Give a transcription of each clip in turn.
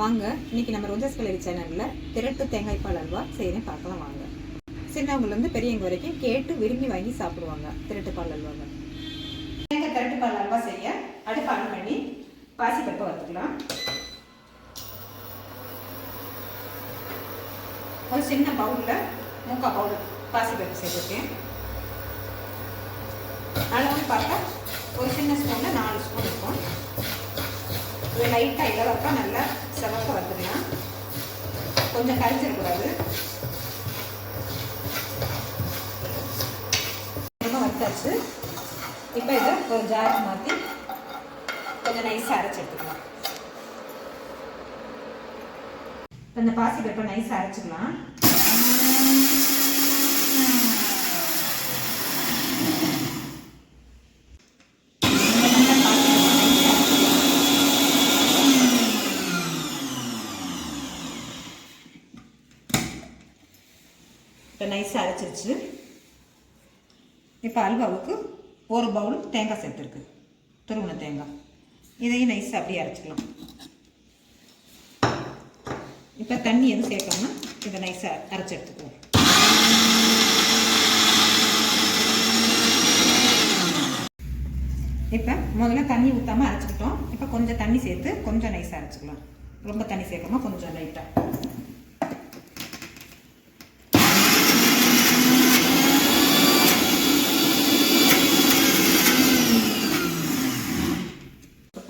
வாங்க இன்னைக்கு நம்ம ரோஜாஸ் கலரி சேனலில் திரட்டு தேங்காய் பால் அல்வா செய்யணும் பார்க்கலாம் வாங்க. சின்னவங்கலேருந்து பெரியவங்க வரைக்கும் கேட்டு விரும்பி வாங்கி சாப்பிடுவாங்க திரட்டு பால் அல்வாங்க. தேங்காய் திரட்டு பால் அல்வா செய்ய அடுப்பு ஆன் பண்ணி பாசிப்பருப்பை வறுத்துக்கலாம். ஒரு சின்ன பவுலில் 3/4 பவுல் பாசிப்பருப்பு சேர்த்துருக்கேன். அளவுன்னு பார்த்தா ஒரு சின்ன ஸ்பூனில் 4 ஸ்பூன் இருக்கும். இது லைட்டாக இலவக்கா நல்லா செவக்க வறுத்துக்கலாம். கொஞ்சம் கரைச்சிடக்கூடாது. வறுத்தாச்சு. இப்போ இதை ஒரு ஜாருக்கு மாற்றி கொஞ்சம் நைஸாக அரைச்சி எடுத்துக்கலாம். இப்போ இந்த பாசிப்பருப்பை நைஸாக அரைச்சிக்கலாம். இப்போ நைஸாக அரைச்சிருச்சு. இப்போ அல்வாவுக்கு 1 பவுல் தேங்காய் சேர்த்துருக்கு, துருவின தேங்காய். இதையும் நைஸாக அப்படியே அரைச்சிக்கலாம். இப்போ தண்ணி எதுவும் சேர்க்கணும்னா இதை நைஸாக அரைச்சி எடுத்துக்குவோம். இப்போ முதல்ல தண்ணி ஊற்றாமல் அரைச்சிக்கிட்டோம். இப்போ கொஞ்சம் தண்ணி சேர்த்து கொஞ்சம் நைஸாக அரைச்சிக்கலாம். ரொம்ப தண்ணி சேர்க்காம கொஞ்சம் லைட்டாக.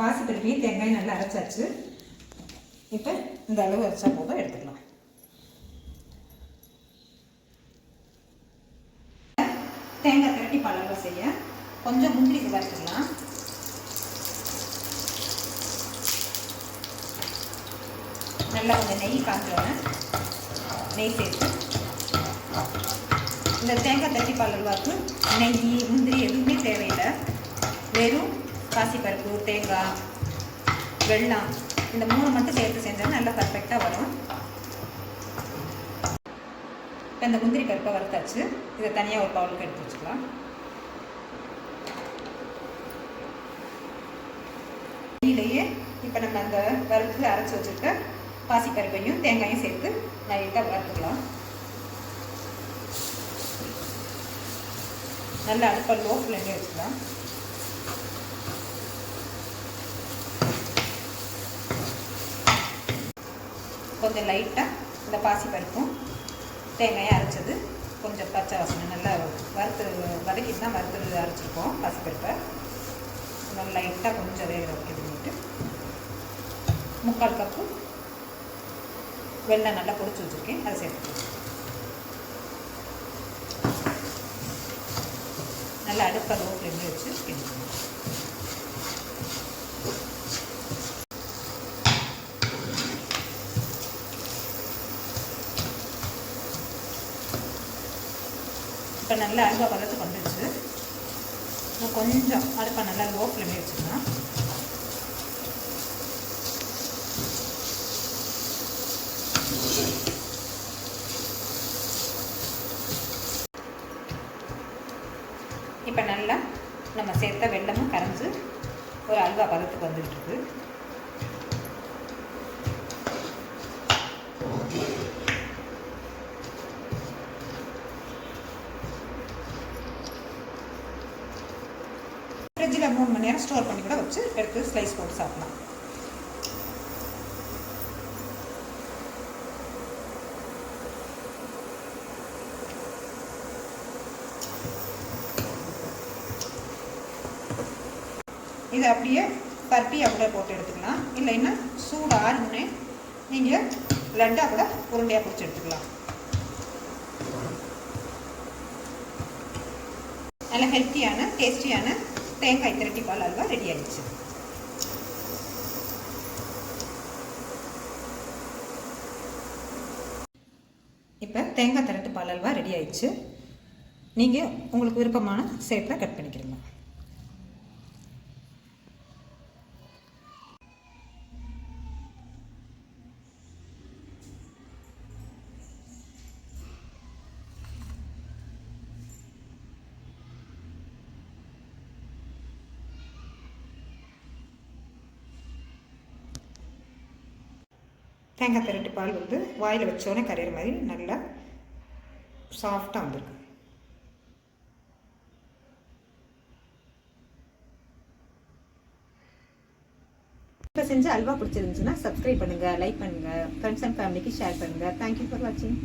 பாசிப்பருப்பையும் தேங்காயும் நல்லா அரைச்சாச்சு. இப்போ இந்த அளவு அரைச்சா போதும், எடுத்துக்கலாம். தேங்காய் திரட்டி பால் அல்வா செய்ய கொஞ்சம் முந்திரி வறுத்துக்கலாம். நல்லா கொஞ்சம் நெய் காய்ச்சோன்னு நெய் சேர்த்து இந்த தேங்காய் திரட்டி பால் அல்வாவுக்கு நெய் முந்திரி எதுவுமே தேவையில்லை. வெறும் பாசிப்பருப்பு, தேங்காய், வெல்லம் இந்த 3 மட்டும் சேர்த்து செஞ்சாலும் நல்லா பர்ஃபெக்டாக வரும். இப்போ இந்த முந்திரி பருப்பை வறுத்தாச்சு. இதை தனியாக ஒரு பவுலுக்கு எடுத்து வச்சுக்கலாம். நெய்யிலேயே இப்போ நம்ம அந்த வறுத்து அரைச்சி வச்சுருக்க பாசிப்பருப்பையும் தேங்காயும் சேர்த்து லைட்டாக வறுத்துக்கலாம். நல்லா அடுப்பை லோ ஃப்ளேம்லேயே வச்சுக்கலாம். கொஞ்சம் லைட்டாக இந்த பாசிப்பருப்பும் தேங்காயும் அரைச்சது கொஞ்சம் பச்சை வாசனை நல்லா வறுத்து வதக்கிட்டு தான் வறுத்து அரைச்சிருக்கோம். பாசிப்பருப்பை நல்லா லைட்டாக கொஞ்சம் வேக வைக்க பண்ணிட்டு 3/4 கப்பு வெல்லம் நல்லா பொடிச்சு வச்சுருக்கேன், அதை சேர்த்துக்கலாம். நல்லா அடுப்பை லோ ஃப்ளேம்லேயே வச்சு கிண்டிக்கணும். இப்போ நல்லா அல்வா பதத்துக்கு வந்துடுச்சு. கொஞ்சம் அடுப்பை நல்லா லோ ஃப்ளேம்லேயே வச்சுக்கலாம். இப்போ நல்லா நம்ம சேர்த்த வெல்லமும் கரைஞ்சி ஒரு அல்வா பதத்துக்கு வந்துட்டு இருக்கு. ஃப்ரிட்ஜில் 3 மணி நேரம் ஸ்டோர் பண்ணி கூட வச்சு எடுத்து ஸ்லைஸ் போட்டு சாப்பிடலாம். இது அப்படியே பருப்பியாக கூட போட்டு எடுத்துக்கலாம். இல்லைன்னா சூடு ஆறுனே நீங்கள் லட்டாக கூட உருண்டையாக பிடிச்சி எடுத்துக்கலாம். நல்ல ஹெல்த்தியான டேஸ்டியான தேங்காய் திரட்டி பால் அல்வா ரெடி ஆயிடுச்சு. இப்போ தேங்காய் திரட்டு பால் அல்வா ரெடி ஆயிடுச்சு. நீங்கள் உங்களுக்கு விருப்பமான ஷேப்பில் கட் பண்ணிக்கிறீங்க. தேங்காய் திரட்டு பால் வந்து வாயில் வச்சோன்னே கரையிற மாதிரி நல்லா சாஃப்டாக வந்திருக்கு. இப்போ செஞ்ச அல்வா பிடிச்சிருந்துச்சுன்னா சப்ஸ்கிரைப் பண்ணுங்கள், லைக் பண்ணுங்கள், ஃப்ரெண்ட்ஸ் அண்ட் ஃபேமிலிக்கு ஷேர் பண்ணுங்கள். தேங்க்யூ ஃபார் வாட்சிங்.